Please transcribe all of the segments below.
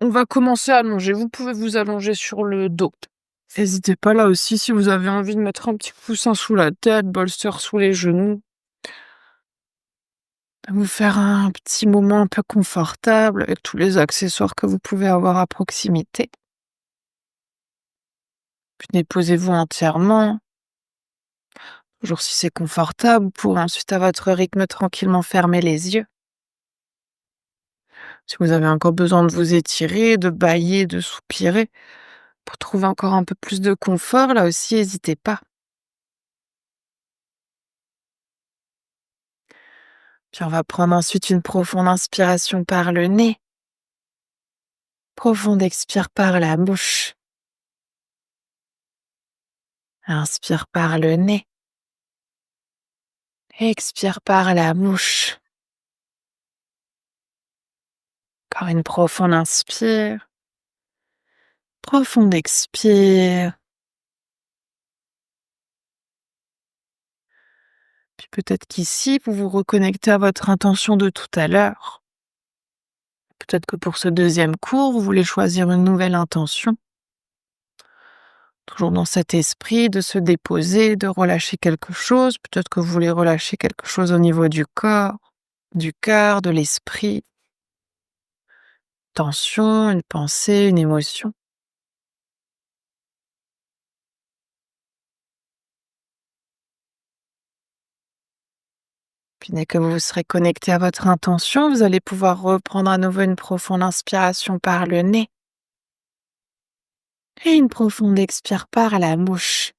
On va commencer à allonger. Vous pouvez vous allonger sur le dos. N'hésitez pas là aussi si vous avez envie de mettre un petit coussin sous la tête, bolster sous les genoux, vous faire un petit moment un peu confortable avec tous les accessoires que vous pouvez avoir à proximité. Puis déposez-vous entièrement, toujours si c'est confortable, pour ensuite à votre rythme tranquillement fermer les yeux. Si vous avez encore besoin de vous étirer, de bâiller, de soupirer, pour trouver encore un peu plus de confort, là aussi, n'hésitez pas. Puis on va prendre ensuite une profonde inspiration par le nez. Profonde expire par la bouche. Inspire par le nez. Expire par la bouche. Encore une profonde inspire. Profonde expire. Puis peut-être qu'ici, vous vous reconnectez à votre intention de tout à l'heure. Peut-être que pour ce deuxième cours, vous voulez choisir une nouvelle intention. Toujours dans cet esprit de se déposer, de relâcher quelque chose. Peut-être que vous voulez relâcher quelque chose au niveau du corps, du cœur, de l'esprit. Tension, une pensée, une émotion. Puis dès que vous serez connecté à votre intention, vous allez pouvoir reprendre à nouveau une profonde inspiration par le nez et une profonde expire par la bouche.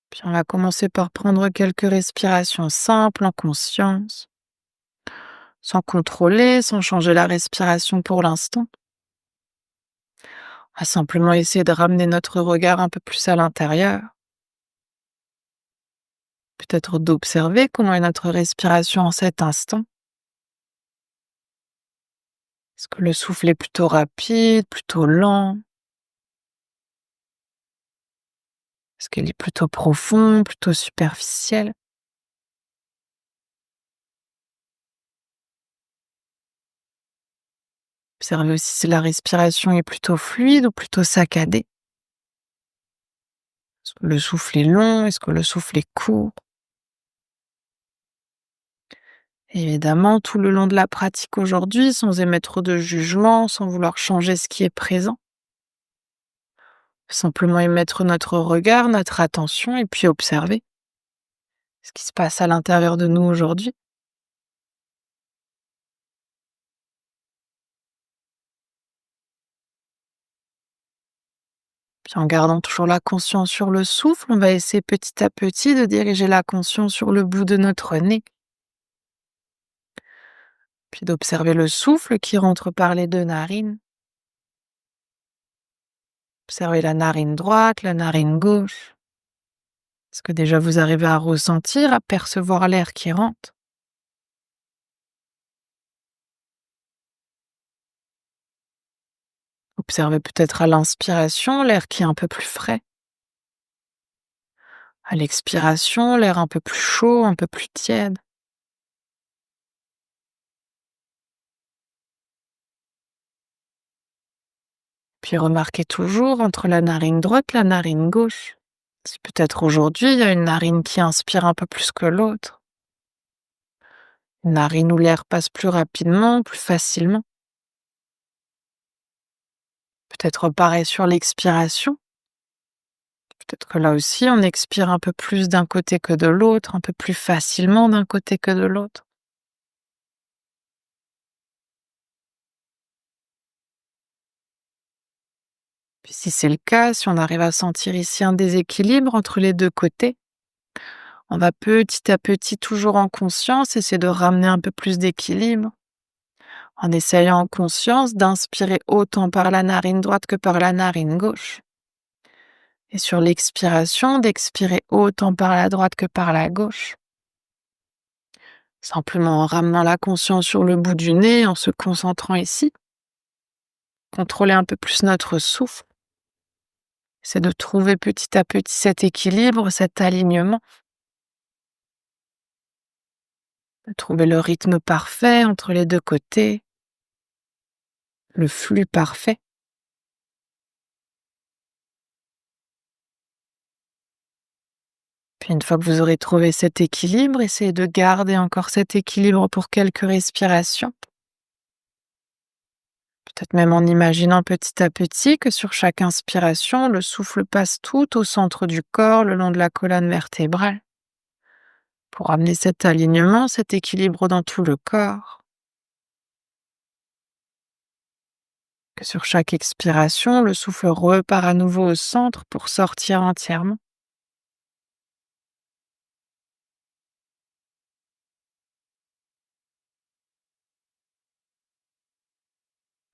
Puis on va commencer par prendre quelques respirations simples en conscience, sans contrôler, sans changer la respiration pour l'instant. On va simplement essayer de ramener notre regard un peu plus à l'intérieur. Peut-être d'observer comment est notre respiration en cet instant. Est-ce que le souffle est plutôt rapide, plutôt lent? Est-ce qu'elle est plutôt profonde, plutôt superficielle? Observez aussi si la respiration est plutôt fluide ou plutôt saccadée. Est-ce que le souffle est long? Est-ce que le souffle est court? Évidemment, tout le long de la pratique aujourd'hui, sans émettre de jugement, sans vouloir changer ce qui est présent. Simplement y mettre notre regard, notre attention et puis observer ce qui se passe à l'intérieur de nous aujourd'hui. Puis en gardant toujours la conscience sur le souffle, on va essayer petit à petit de diriger la conscience sur le bout de notre nez. Puis d'observer le souffle qui rentre par les deux narines. Observez la narine droite, la narine gauche. Est-ce que déjà vous arrivez à ressentir, à percevoir l'air qui rentre? Observez peut-être à l'inspiration l'air qui est un peu plus frais. À l'expiration, l'air un peu plus chaud, un peu plus tiède. Puis remarquez toujours entre la narine droite et la narine gauche. Si peut-être aujourd'hui, il y a une narine qui inspire un peu plus que l'autre. Une narine où l'air passe plus rapidement, plus facilement. Peut-être pareil sur l'expiration. Peut-être que là aussi, on expire un peu plus d'un côté que de l'autre, un peu plus facilement d'un côté que de l'autre. Puis si c'est le cas, si on arrive à sentir ici un déséquilibre entre les deux côtés, on va petit à petit, toujours en conscience, essayer de ramener un peu plus d'équilibre, en essayant en conscience d'inspirer autant par la narine droite que par la narine gauche. Et sur l'expiration, d'expirer autant par la droite que par la gauche. Simplement en ramenant la conscience sur le bout du nez, en se concentrant ici. Contrôler un peu plus notre souffle. C'est de trouver petit à petit cet équilibre, cet alignement. Trouver le rythme parfait entre les 2 côtés, le flux parfait. Puis une fois que vous aurez trouvé cet équilibre, essayez de garder encore cet équilibre pour quelques respirations. Peut-être même en imaginant petit à petit que sur chaque inspiration, le souffle passe tout au centre du corps, le long de la colonne vertébrale, pour amener cet alignement, cet équilibre dans tout le corps. Que sur chaque expiration, le souffle repart à nouveau au centre pour sortir entièrement.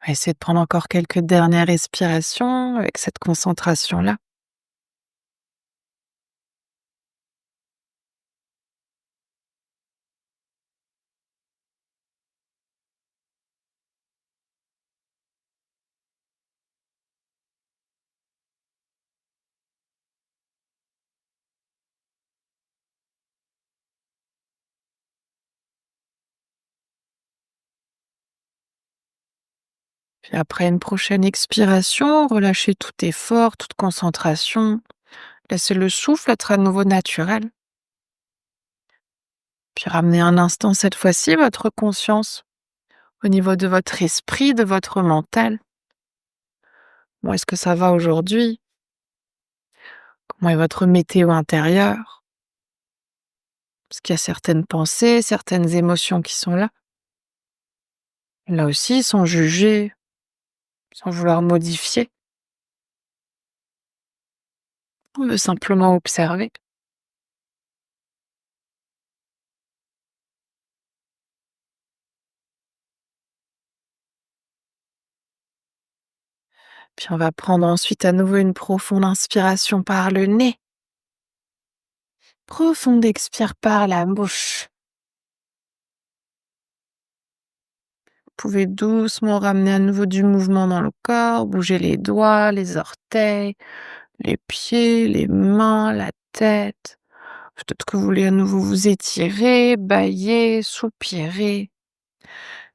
Essayez de prendre encore quelques dernières respirations avec cette concentration-là. Puis après une prochaine expiration, relâchez tout effort, toute concentration. Laissez le souffle être à nouveau naturel. Puis ramenez un instant cette fois-ci votre conscience au niveau de votre esprit, de votre mental. Comment est-ce que ça va aujourd'hui? Comment est votre météo intérieure? Est-ce qu'il y a certaines pensées, certaines émotions qui sont là? Là aussi, sans juger, sans vouloir modifier, on veut simplement observer. Puis on va prendre ensuite à nouveau une profonde inspiration par le nez. Profonde expire par la bouche. Vous pouvez doucement ramener à nouveau du mouvement dans le corps, bouger les doigts, les orteils, les pieds, les mains, la tête. Peut-être que vous voulez à nouveau vous étirer, bâiller, soupirer.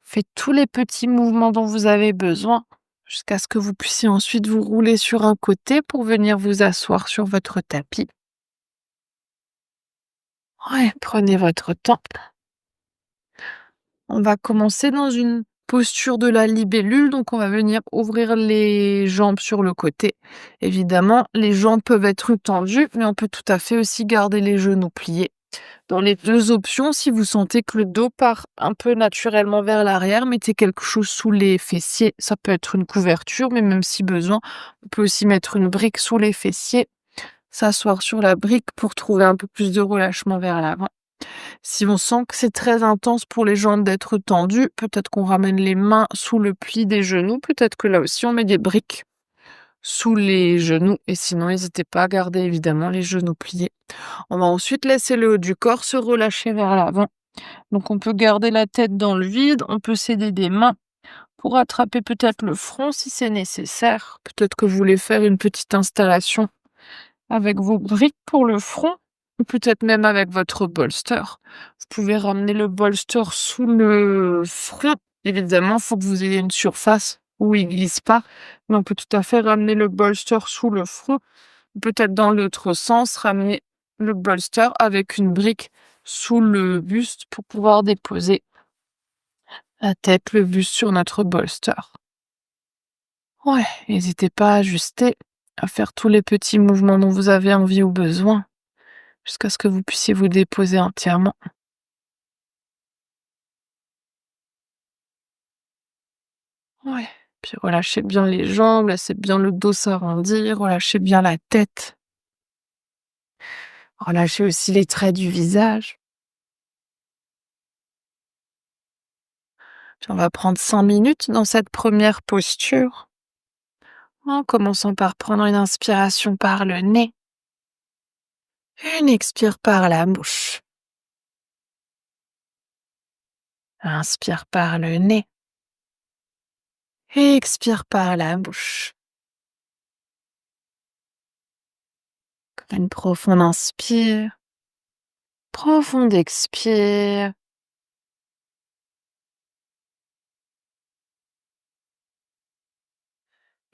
Faites tous les petits mouvements dont vous avez besoin jusqu'à ce que vous puissiez ensuite vous rouler sur un côté pour venir vous asseoir sur votre tapis. Ouais, prenez votre temps. On va commencer dans une posture de la libellule, donc on va venir ouvrir les jambes sur le côté. Évidemment, les jambes peuvent être tendues, mais on peut tout à fait aussi garder les genoux pliés. Dans les 2 options, si vous sentez que le dos part un peu naturellement vers l'arrière, mettez quelque chose sous les fessiers. Ça peut être une couverture, mais même si besoin, on peut aussi mettre une brique sous les fessiers, s'asseoir sur la brique pour trouver un peu plus de relâchement vers l'avant. Si on sent que c'est très intense pour les jambes d'être tendues, peut-être qu'on ramène les mains sous le pli des genoux, peut-être que là aussi on met des briques sous les genoux et sinon n'hésitez pas à garder évidemment les genoux pliés. On va ensuite laisser le haut du corps se relâcher vers l'avant. Donc on peut garder la tête dans le vide, on peut s'aider des mains pour attraper peut-être le front si c'est nécessaire. Peut-être que vous voulez faire une petite installation avec vos briques pour le front, ou peut-être même avec votre bolster. Vous pouvez ramener le bolster sous le front. Évidemment, il faut que vous ayez une surface où il glisse pas, mais on peut tout à fait ramener le bolster sous le front. Peut-être dans l'autre sens, ramener le bolster avec une brique sous le buste pour pouvoir déposer la tête, le buste sur notre bolster. Ouais, n'hésitez pas à ajuster, à faire tous les petits mouvements dont vous avez envie ou besoin, jusqu'à ce que vous puissiez vous déposer entièrement. Ouais. Puis relâchez bien les jambes, laissez bien le dos s'arrondir, relâchez bien la tête. Relâchez aussi les traits du visage. Puis on va prendre 5 minutes dans cette première posture, en commençant par prendre une inspiration par le nez, une expire par la bouche. Inspire par le nez, expire par la bouche. Une profonde inspire, profonde expire.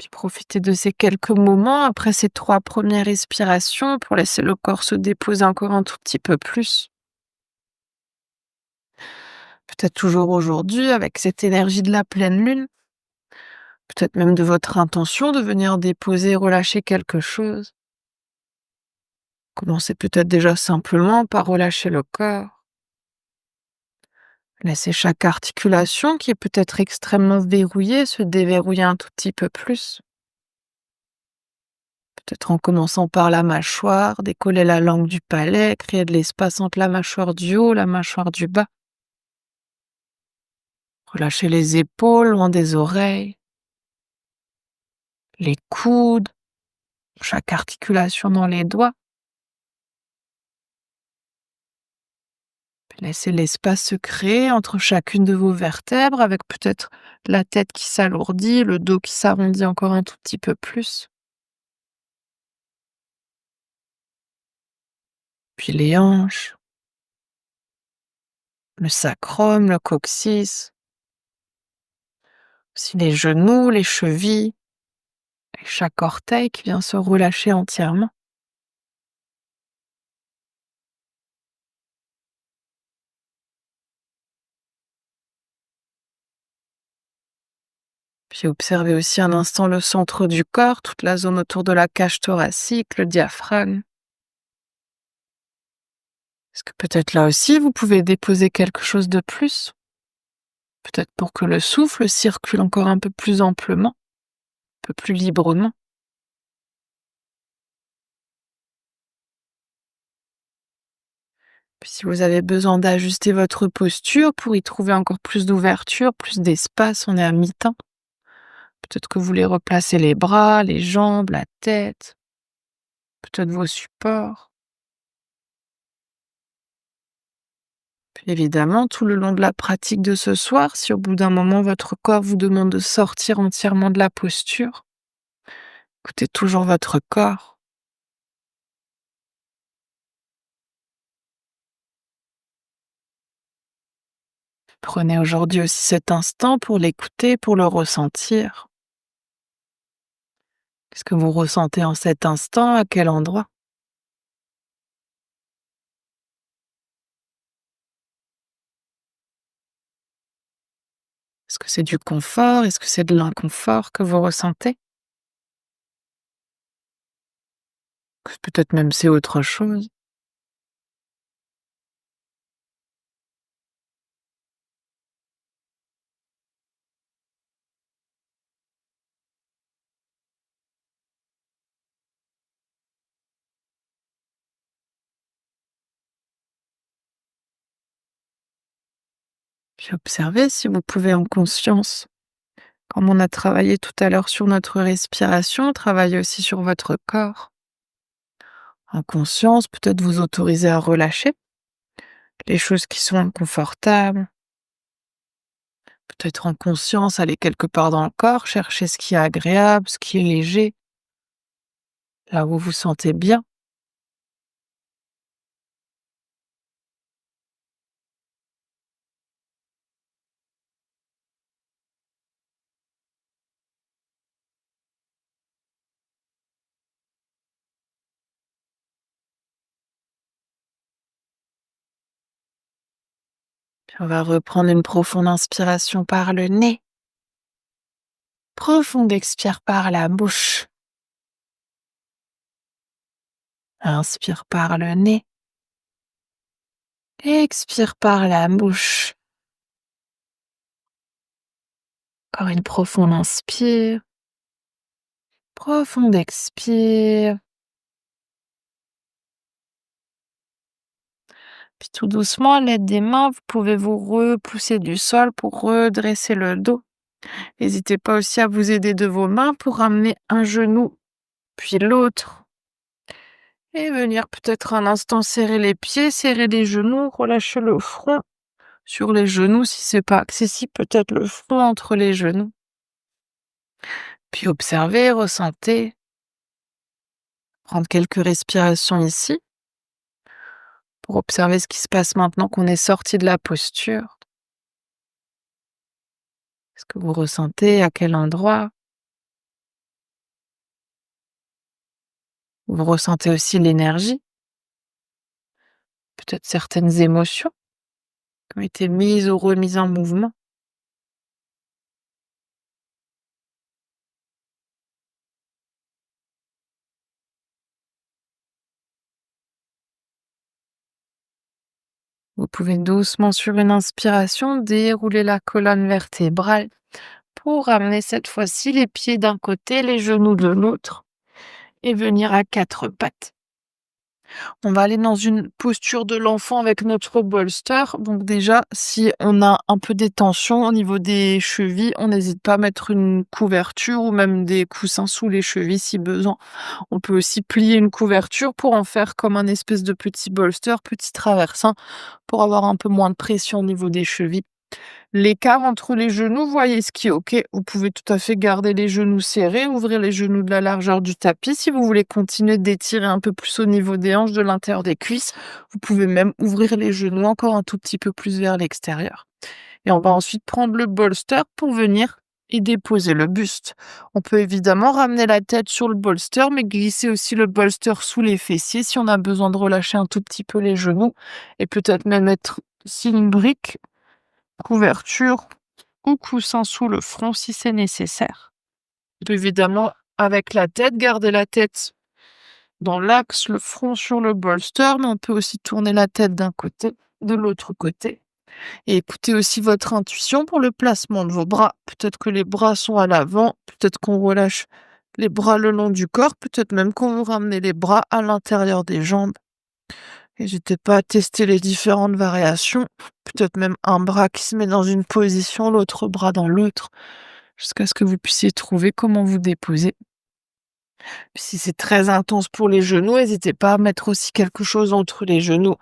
Puis profitez de ces quelques moments après ces 3 premières respirations pour laisser le corps se déposer encore un tout petit peu plus. Peut-être toujours aujourd'hui avec cette énergie de la pleine lune, peut-être même de votre intention de venir déposer, relâcher quelque chose. Commencez peut-être déjà simplement par relâcher le corps. Laissez chaque articulation qui est peut-être extrêmement verrouillée se déverrouiller un tout petit peu plus. Peut-être en commençant par la mâchoire, décoller la langue du palais, créer de l'espace entre la mâchoire du haut, la mâchoire du bas. Relâchez les épaules, loin des oreilles, les coudes, chaque articulation dans les doigts. Puis laissez l'espace se créer entre chacune de vos vertèbres avec peut-être la tête qui s'alourdit, le dos qui s'arrondit encore un tout petit peu plus. Puis les hanches, le sacrum, le coccyx, aussi les genoux, les chevilles, et chaque orteil qui vient se relâcher entièrement. Puis observez aussi un instant le centre du corps, toute la zone autour de la cage thoracique, le diaphragme. Est-ce que peut-être là aussi vous pouvez déposer quelque chose de plus? Peut-être pour que le souffle circule encore un peu plus amplement, un peu plus librement. Puis si vous avez besoin d'ajuster votre posture pour y trouver encore plus d'ouverture, plus d'espace, on est à mi-temps. Peut-être que vous voulez replacer les bras, les jambes, la tête, peut-être vos supports. Puis évidemment, tout le long de la pratique de ce soir, si au bout d'un moment votre corps vous demande de sortir entièrement de la posture, écoutez toujours votre corps. Prenez aujourd'hui aussi cet instant pour l'écouter, pour le ressentir. Qu'est-ce que vous ressentez en cet instant? À quel endroit? Est-ce que c'est du confort? Est-ce que c'est de l'inconfort que vous ressentez? Peut-être même c'est autre chose. Puis observez si vous pouvez en conscience. Comme on a travaillé tout à l'heure sur notre respiration, travaillez aussi sur votre corps. En conscience, peut-être vous autoriser à relâcher les choses qui sont inconfortables. Peut-être en conscience, aller quelque part dans le corps, chercher ce qui est agréable, ce qui est léger, là où vous vous sentez bien. Puis on va reprendre une profonde inspiration par le nez. Profonde expire par la bouche. Inspire par le nez. Expire par la bouche. Encore une profonde inspire. Profonde expire. Puis tout doucement, à l'aide des mains, vous pouvez vous repousser du sol pour redresser le dos. N'hésitez pas aussi à vous aider de vos mains pour ramener un genou, puis l'autre. Et venir peut-être un instant serrer les pieds, serrer les genoux, relâcher le front sur les genoux si c'est pas accessible, peut-être le front entre les genoux. Puis observez, ressentez, prendre quelques respirations ici pour observer ce qui se passe maintenant qu'on est sorti de la posture. Est-ce que vous ressentez à quel endroit? Vous ressentez aussi l'énergie, peut-être certaines émotions qui ont été mises ou remises en mouvement. Vous pouvez doucement, sur une inspiration, dérouler la colonne vertébrale pour ramener cette fois-ci les pieds d'un côté, les genoux de l'autre et venir à quatre pattes. On va aller dans une posture de l'enfant avec notre bolster. Donc déjà, si on a un peu des tensions au niveau des chevilles, on n'hésite pas à mettre une couverture ou même des coussins sous les chevilles si besoin. On peut aussi plier une couverture pour en faire comme un espèce de petit bolster, petit traversin, pour avoir un peu moins de pression au niveau des chevilles. L'écart entre les genoux, voyez ce qui est OK. Vous pouvez tout à fait garder les genoux serrés, ouvrir les genoux de la largeur du tapis. Si vous voulez continuer d'étirer un peu plus au niveau des hanches, de l'intérieur des cuisses, vous pouvez même ouvrir les genoux encore un tout petit peu plus vers l'extérieur. Et on va ensuite prendre le bolster pour venir y déposer le buste. On peut évidemment ramener la tête sur le bolster, mais glisser aussi le bolster sous les fessiers si on a besoin de relâcher un tout petit peu les genoux et peut-être même mettre ici une brique, couverture ou coussin sous le front si c'est nécessaire. On peut évidemment, avec la tête, garder la tête dans l'axe, le front sur le bolster, mais on peut aussi tourner la tête d'un côté, de l'autre côté. Et écoutez aussi votre intuition pour le placement de vos bras. Peut-être que les bras sont à l'avant, peut-être qu'on relâche les bras le long du corps, peut-être même qu'on vous ramenez les bras à l'intérieur des jambes. N'hésitez pas à tester les différentes variations, peut-être même un bras qui se met dans une position, l'autre bras dans l'autre, jusqu'à ce que vous puissiez trouver comment vous déposer. Puis si c'est très intense pour les genoux, n'hésitez pas à mettre aussi quelque chose entre les genoux.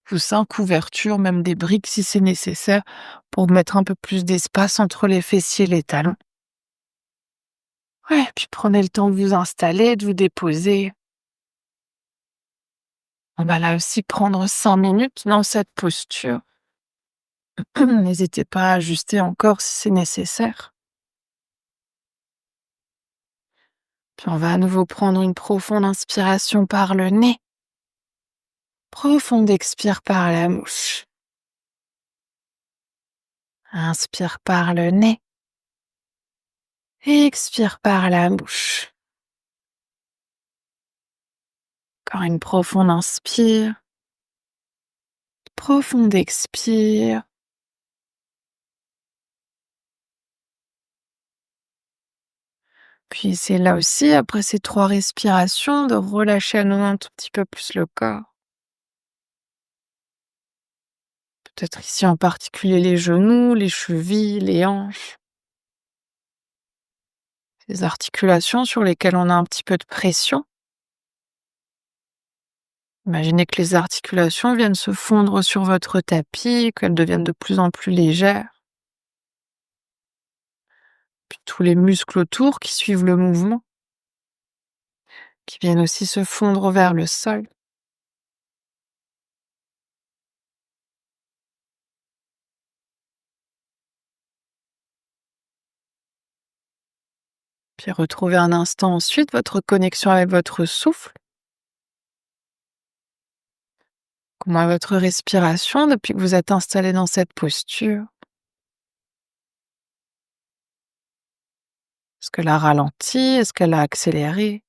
Coussin, couverture, même des briques si c'est nécessaire, pour mettre un peu plus d'espace entre les fessiers et les talons. Ouais, puis prenez le temps de vous installer, de vous déposer. On va là aussi prendre 5 minutes dans cette posture. N'hésitez pas à ajuster encore si c'est nécessaire. Puis on va à nouveau prendre une profonde inspiration par le nez. Profonde expire par la bouche. Inspire par le nez. Expire par la bouche. Encore une profonde inspire. Profonde expire. Puis c'est là aussi, après ces 3 respirations, de relâcher à nouveau un tout petit peu plus le corps. Peut-être ici en particulier les genoux, les chevilles, les hanches. Ces articulations sur lesquelles on a un petit peu de pression. Imaginez que les articulations viennent se fondre sur votre tapis, qu'elles deviennent de plus en plus légères. Puis tous les muscles autour qui suivent le mouvement, qui viennent aussi se fondre vers le sol. Puis retrouvez un instant ensuite votre connexion avec votre souffle. Comment est votre respiration depuis que vous êtes installé dans cette posture? Est-ce qu'elle a ralenti? Est-ce qu'elle a accéléré?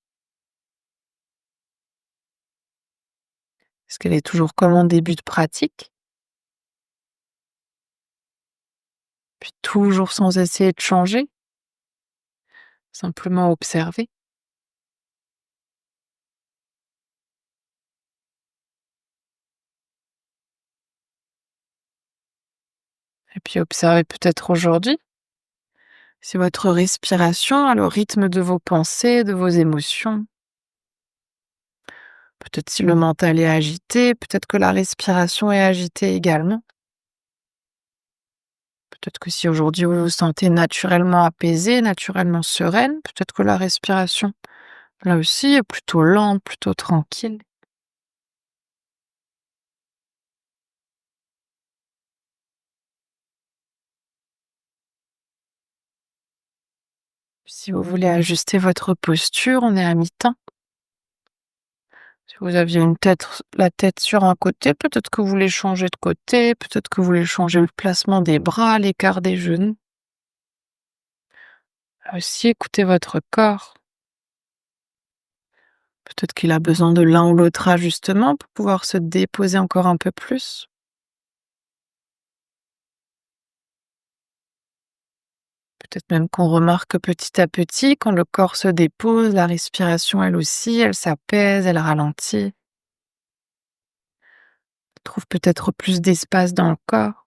Est-ce qu'elle est toujours comme en début de pratique? Puis toujours sans essayer de changer, simplement observer. Et puis observez peut-être aujourd'hui si votre respiration a le rythme de vos pensées, de vos émotions. Peut-être si le mental est agité, peut-être que la respiration est agitée également. Peut-être que si aujourd'hui vous vous sentez naturellement apaisé, naturellement sereine, peut-être que la respiration, là aussi, est plutôt lente, plutôt tranquille. Si vous voulez ajuster votre posture, on est à mi-temps. Si vous aviez la tête sur un côté, peut-être que vous voulez changer de côté, peut-être que vous voulez changer le placement des bras, l'écart des genoux. Aussi, écoutez votre corps. Peut-être qu'il a besoin de l'un ou l'autre ajustement pour pouvoir se déposer encore un peu plus. Peut-être même qu'on remarque que petit à petit, quand le corps se dépose, la respiration, elle aussi, elle s'apaise, elle ralentit. Trouve peut-être plus d'espace dans le corps.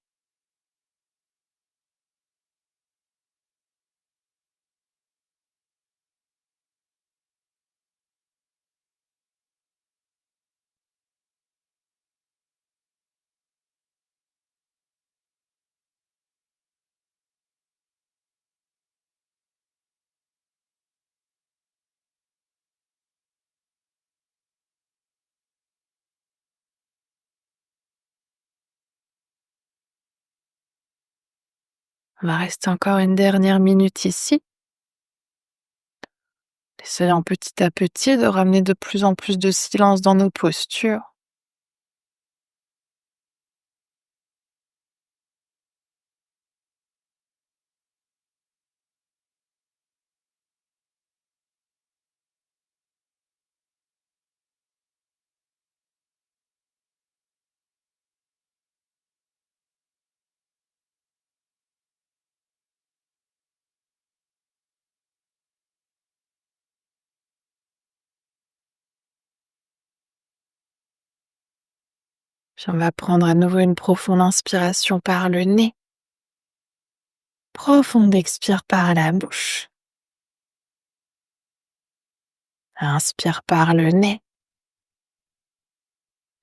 On va rester encore une dernière minute ici, essayant petit à petit de ramener de plus en plus de silence dans nos postures. Puis on va prendre à nouveau une profonde inspiration par le nez. Profonde expire par la bouche. Inspire par le nez.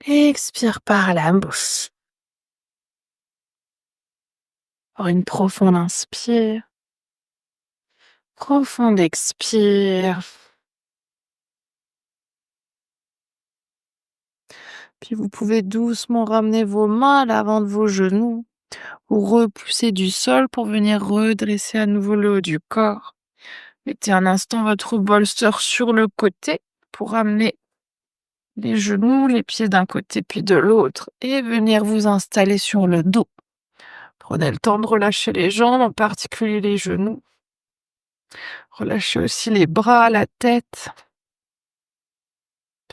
Expire par la bouche. Encore une profonde inspire. Profonde expire. Puis vous pouvez doucement ramener vos mains à l'avant de vos genoux ou repousser du sol pour venir redresser à nouveau le haut du corps. Mettez un instant votre bolster sur le côté pour ramener les genoux, les pieds d'un côté puis de l'autre et venir vous installer sur le dos. Prenez le temps de relâcher les jambes, en particulier les genoux. Relâchez aussi les bras, la tête.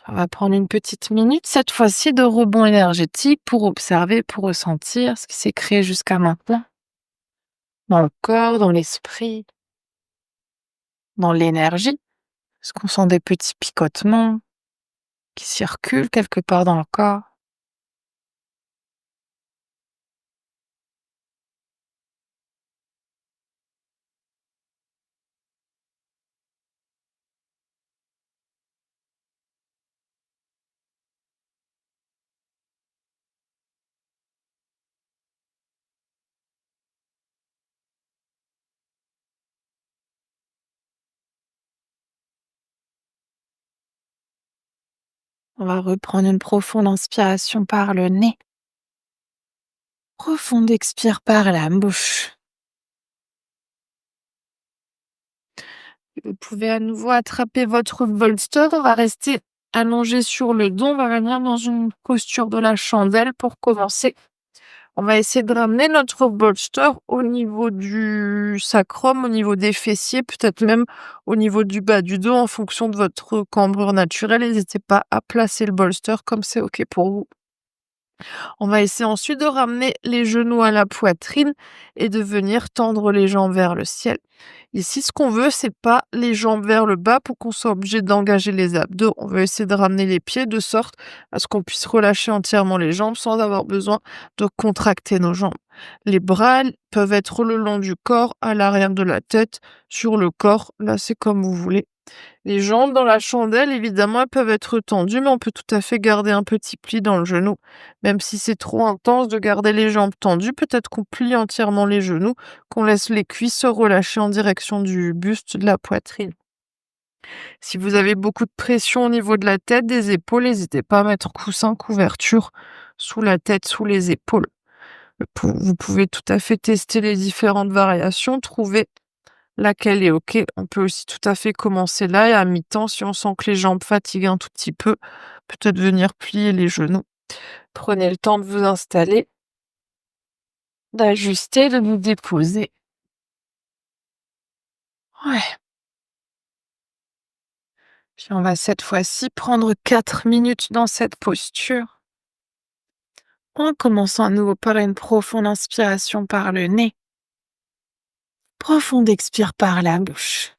On va prendre une petite minute, cette fois-ci, de rebond énergétique pour observer, pour ressentir ce qui s'est créé jusqu'à maintenant. Dans le corps, dans l'esprit, dans l'énergie. Est-ce qu'on sent des petits picotements qui circulent quelque part dans le corps? On va reprendre une profonde inspiration par le nez. Profonde expire par la bouche. Vous pouvez à nouveau attraper votre bolster. On va rester allongé sur le dos. On va venir dans une posture de la chandelle pour commencer. On va essayer de ramener notre bolster au niveau du sacrum, au niveau des fessiers, peut-être même au niveau du bas du dos en fonction de votre cambrure naturelle. N'hésitez pas à placer le bolster comme c'est OK pour vous. On va essayer ensuite de ramener les genoux à la poitrine et de venir tendre les jambes vers le ciel. Ici, ce qu'on veut, c'est pas les jambes vers le bas pour qu'on soit obligé d'engager les abdos. On veut essayer de ramener les pieds de sorte à ce qu'on puisse relâcher entièrement les jambes sans avoir besoin de contracter nos jambes. Les bras peuvent être le long du corps, à l'arrière de la tête, sur le corps. Là, c'est comme vous voulez. Les jambes dans la chandelle, évidemment, elles peuvent être tendues, mais on peut tout à fait garder un petit pli dans le genou. Même si c'est trop intense de garder les jambes tendues, peut-être qu'on plie entièrement les genoux, qu'on laisse les cuisses se relâcher en direction du buste, de la poitrine. Si vous avez beaucoup de pression au niveau de la tête, des épaules, n'hésitez pas à mettre coussin, couverture sous la tête, sous les épaules. Vous pouvez tout à fait tester les différentes variations, trouver laquelle est OK. On peut aussi tout à fait commencer là et à mi-temps, si on sent que les jambes fatiguent un tout petit peu, peut-être venir plier les genoux. Prenez le temps de vous installer, d'ajuster, de vous déposer. Ouais. Puis on va cette fois-ci prendre 4 minutes dans cette posture, en commençant à nouveau par une profonde inspiration par le nez, profonde expire par la bouche.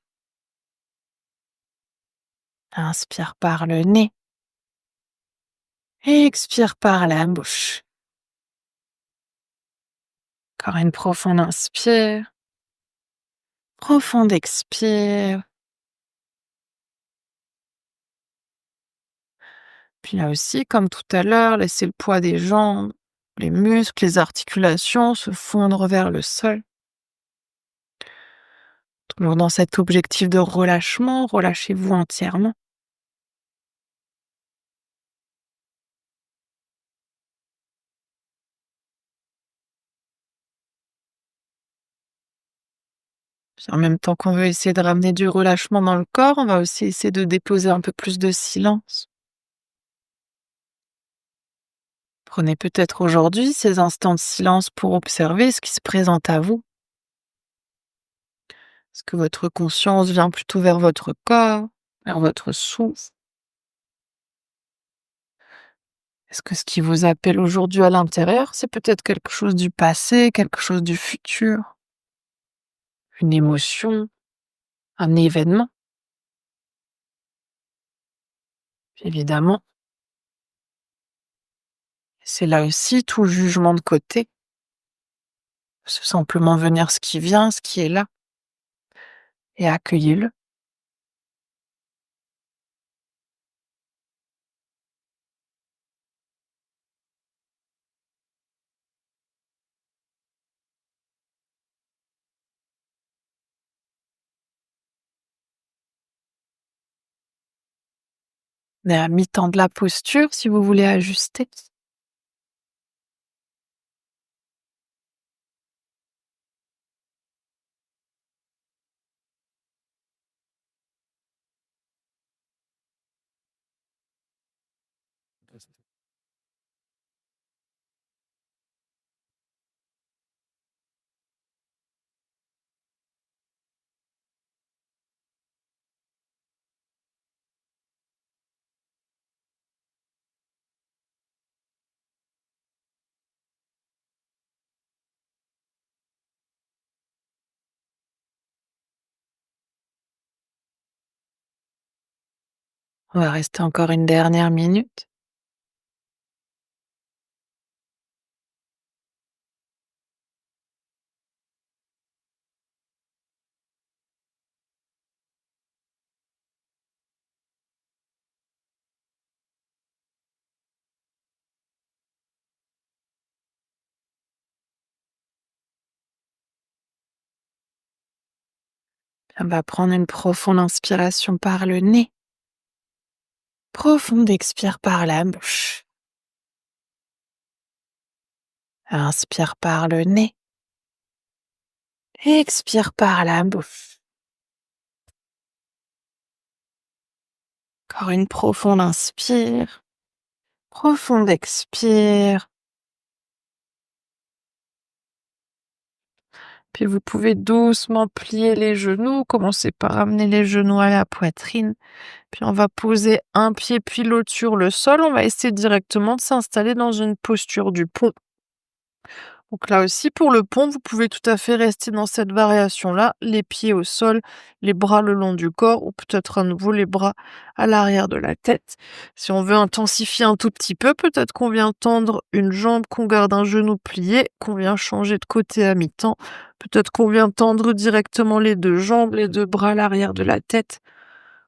Inspire par le nez, expire par la bouche. Encore une profonde inspire, profonde expire. Puis là aussi, comme tout à l'heure, laissez le poids des jambes, les muscles, les articulations se fondre vers le sol. Toujours dans cet objectif de relâchement, relâchez-vous entièrement. Puis en même temps qu'on veut essayer de ramener du relâchement dans le corps, on va aussi essayer de déposer un peu plus de silence. Prenez peut-être aujourd'hui ces instants de silence pour observer ce qui se présente à vous. Est-ce que votre conscience vient plutôt vers votre corps, vers votre souffle? Est-ce que ce qui vous appelle aujourd'hui à l'intérieur, c'est peut-être quelque chose du passé, quelque chose du futur, une émotion, un événement? Puis évidemment, c'est là aussi tout jugement de côté. C'est simplement venir ce qui vient, ce qui est là, et accueillez-le. Mais à mi-temps de la posture, si vous voulez ajuster, on va rester encore une dernière minute. On va prendre une profonde inspiration par le nez, profonde expire par la bouche. Inspire par le nez, expire par la bouche. Encore une profonde inspire, profonde expire. Puis vous pouvez doucement plier les genoux, commencer par ramener les genoux à la poitrine. Puis on va poser un pied puis l'autre sur le sol. On va essayer directement de s'installer dans une posture du pont. Donc là aussi, pour le pont, vous pouvez tout à fait rester dans cette variation-là, les pieds au sol, les bras le long du corps, ou peut-être à nouveau les bras à l'arrière de la tête. Si on veut intensifier un tout petit peu, peut-être qu'on vient tendre une jambe, qu'on garde un genou plié, qu'on vient changer de côté à mi-temps. Peut-être qu'on vient tendre directement les deux jambes, les deux bras à l'arrière de la tête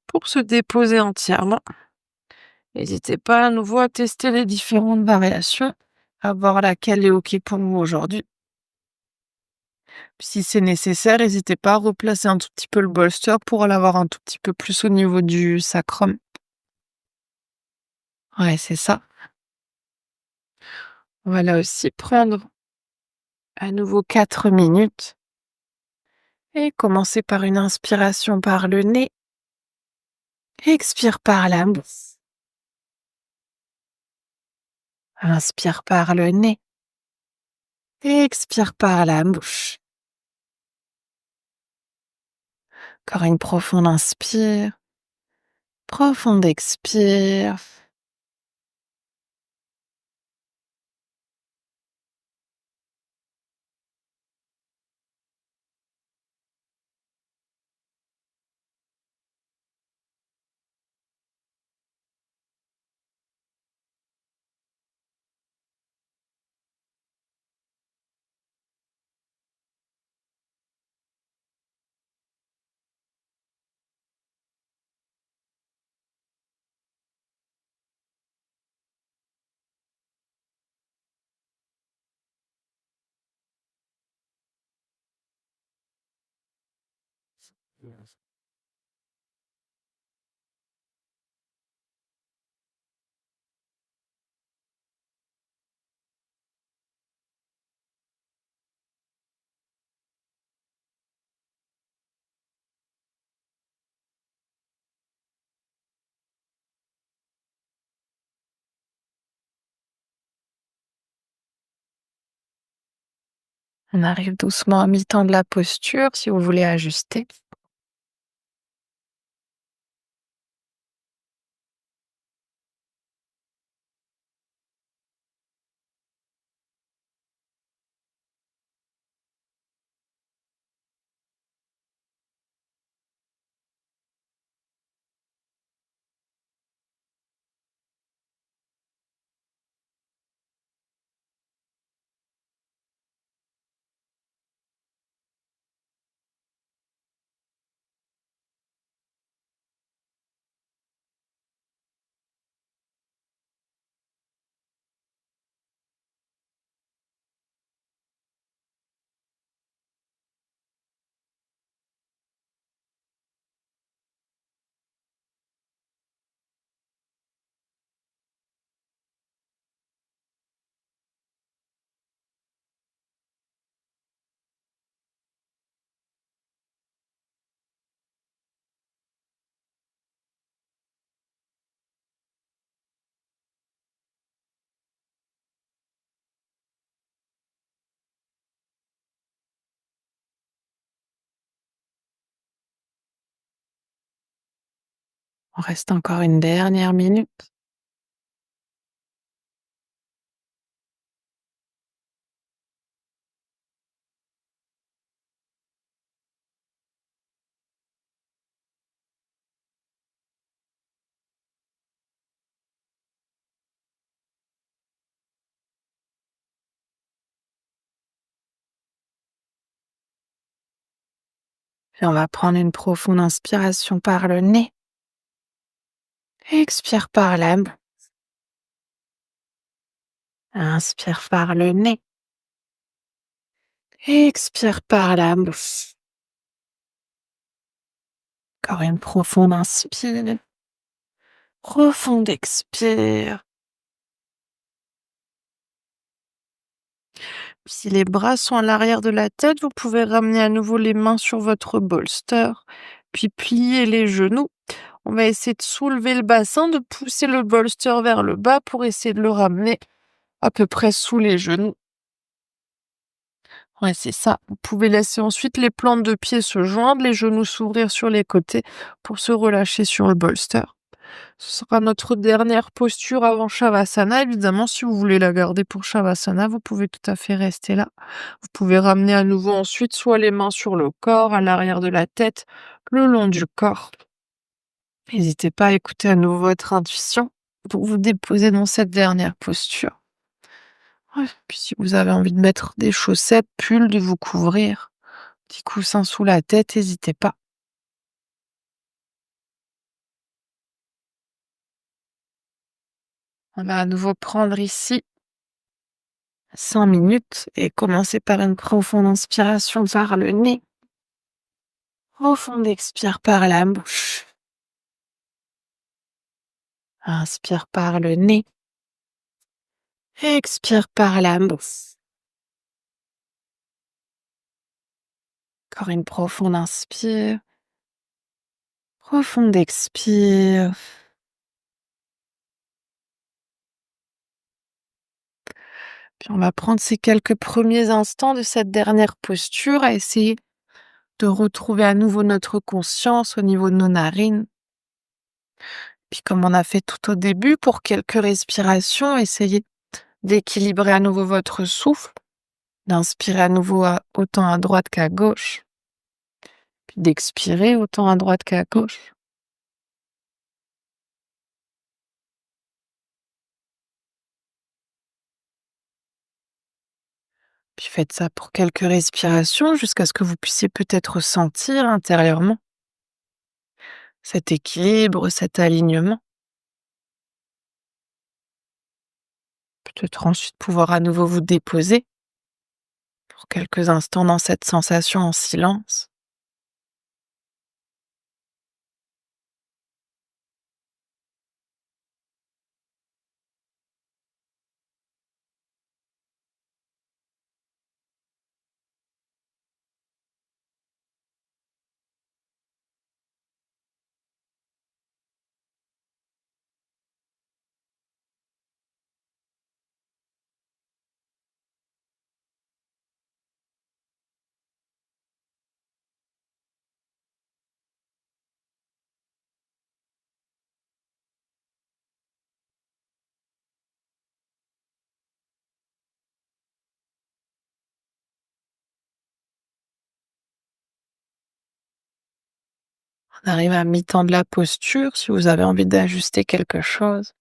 pour se déposer entièrement. N'hésitez pas à nouveau à tester les différentes variations, à voir laquelle est OK pour vous aujourd'hui. Si c'est nécessaire, n'hésitez pas à replacer un tout petit peu le bolster pour l'avoir un tout petit peu plus au niveau du sacrum. Ouais, c'est ça. On va là aussi prendre à nouveau 4 minutes Et commencez par une inspiration par le nez. Expire par la bouche. Inspire par le nez. Expire par la bouche. Encore une profonde inspire. Profonde expire. On arrive doucement à mi-temps de la posture si vous voulez ajuster. On reste encore une dernière minute. Puis on va prendre une profonde inspiration par le nez. Expire par la bouche. Inspire par le nez. Expire par la bouche. Encore une profonde inspire. Profonde expire. Si les bras sont à l'arrière de la tête, vous pouvez ramener à nouveau les mains sur votre bolster, puis plier les genoux. On va essayer de soulever le bassin, de pousser le bolster vers le bas pour essayer de le ramener à peu près sous les genoux. Ouais, c'est ça. Vous pouvez laisser ensuite les plantes de pied se joindre, les genoux s'ouvrir sur les côtés pour se relâcher sur le bolster. Ce sera notre dernière posture avant Shavasana. Évidemment, si vous voulez la garder pour Shavasana, vous pouvez tout à fait rester là. Vous pouvez ramener à nouveau ensuite soit les mains sur le corps, à l'arrière de la tête, le long du corps. N'hésitez pas à écouter à nouveau votre intuition pour vous déposer dans cette dernière posture. Ouais, puis si vous avez envie de mettre des chaussettes, pulls, de vous couvrir, petit coussin sous la tête, n'hésitez pas. On va à nouveau prendre ici 5 minutes et commencer par une profonde inspiration par le nez. Profonde expire par la bouche. Inspire par le nez. Expire par la bouche. Encore une profonde inspire, profonde expire. Puis on va prendre ces quelques premiers instants de cette dernière posture à essayer de retrouver à nouveau notre conscience au niveau de nos narines. Puis comme on a fait tout au début, pour quelques respirations, essayez d'équilibrer à nouveau votre souffle, d'inspirer à nouveau autant à droite qu'à gauche, puis d'expirer autant à droite qu'à gauche. Puis faites ça pour quelques respirations jusqu'à ce que vous puissiez peut-être sentir intérieurement cet équilibre, cet alignement. Peut-être ensuite pouvoir à nouveau vous déposer pour quelques instants dans cette sensation en silence. On arrive à mi-temps de la posture si vous avez envie d'ajuster quelque chose.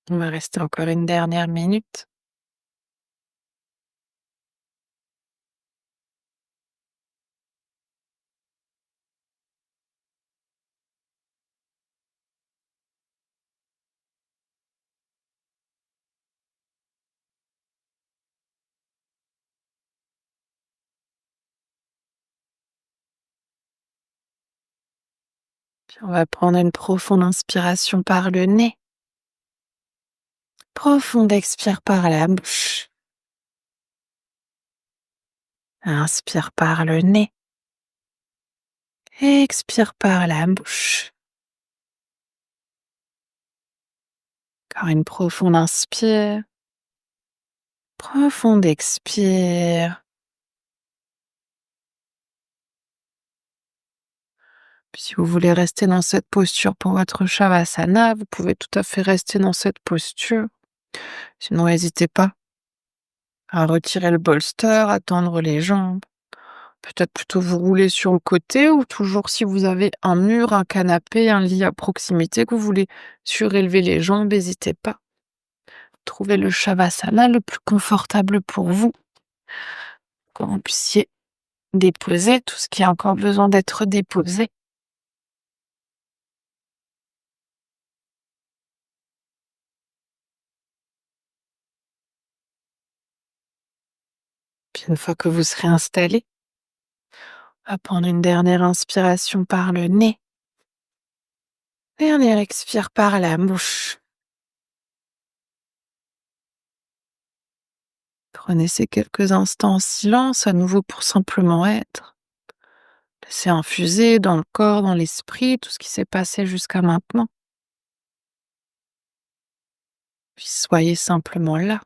On va rester encore une dernière minute. Puis on va prendre une profonde inspiration par le nez. Profonde expire par la bouche. Inspire par le nez. Expire par la bouche. Encore une profonde inspire. Profonde expire. Puis si vous voulez rester dans cette posture pour votre Shavasana, vous pouvez tout à fait rester dans cette posture. Sinon, n'hésitez pas à retirer le bolster, à tendre les jambes. Peut-être plutôt vous rouler sur le côté ou toujours si vous avez un mur, un canapé, un lit à proximité que vous voulez surélever les jambes, n'hésitez pas. Trouvez le Shavasana le plus confortable pour vous, que vous puissiez déposer tout ce qui a encore besoin d'être déposé. Puis une fois que vous serez installé, on va prendre une dernière inspiration par le nez. Dernière expire par la bouche. Prenez ces quelques instants en silence à nouveau pour simplement être. Laissez infuser dans le corps, dans l'esprit, tout ce qui s'est passé jusqu'à maintenant. Puis soyez simplement là.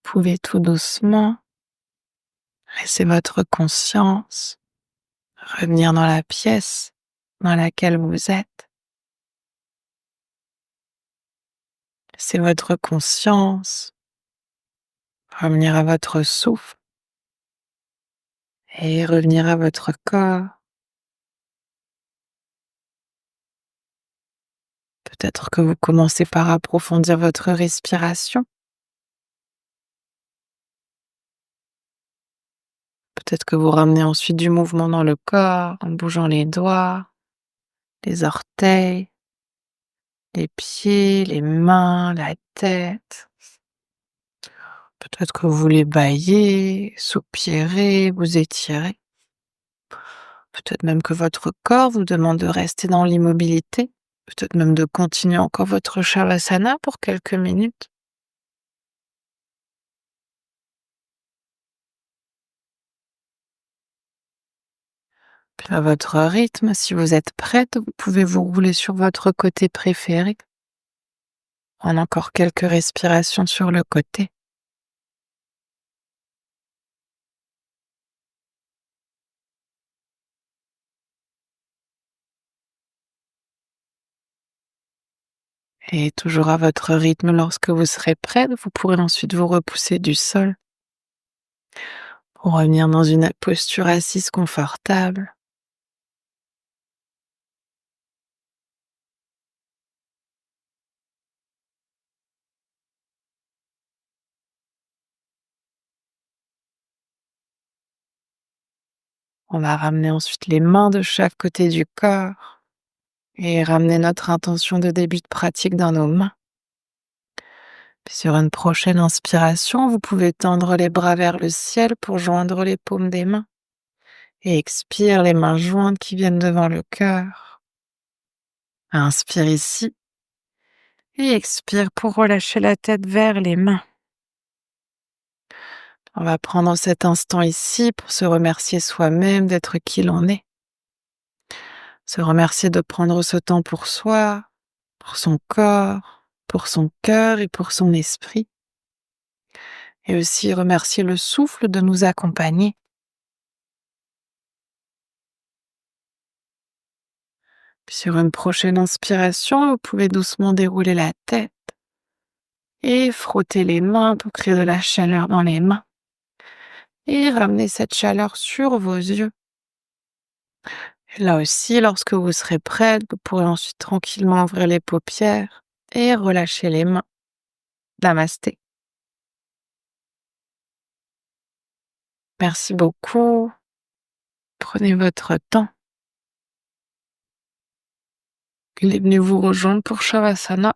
pouvez tout doucement laisser votre conscience revenir dans la pièce dans laquelle vous êtes. Laissez votre conscience revenir à votre souffle et revenir à votre corps. Peut-être que vous commencez par approfondir votre respiration. Peut-être que vous ramenez ensuite du mouvement dans le corps en bougeant les doigts, les orteils, les pieds, les mains, la tête. Peut-être que vous voulez bâiller, soupirer, vous étirer. Peut-être même que votre corps vous demande de rester dans l'immobilité. Peut-être même de continuer encore votre Shavasana pour quelques minutes. Puis à votre rythme, si vous êtes prête, vous pouvez vous rouler sur votre côté préféré. En encore quelques respirations sur le côté. Et toujours à votre rythme, lorsque vous serez prête, vous pourrez ensuite vous repousser du sol pour revenir dans une posture assise confortable. On va ramener ensuite les mains de chaque côté du corps et ramener notre intention de début de pratique dans nos mains. Puis sur une prochaine inspiration, vous pouvez tendre les bras vers le ciel pour joindre les paumes des mains. Et expire les mains jointes qui viennent devant le cœur. Inspire ici et expire pour relâcher la tête vers les mains. On va prendre cet instant ici pour se remercier soi-même d'être qui l'on est. Se remercier de prendre ce temps pour soi, pour son corps, pour son cœur et pour son esprit. Et aussi remercier le souffle de nous accompagner. Puis sur une prochaine inspiration, vous pouvez doucement dérouler la tête et frotter les mains pour créer de la chaleur dans les mains. Et ramener cette chaleur sur vos yeux. Et là aussi, lorsque vous serez prête, vous pourrez ensuite tranquillement ouvrir les paupières et relâcher les mains. Namasté. Merci beaucoup. Prenez votre temps. Il est venu vous rejoindre pour Shavasana.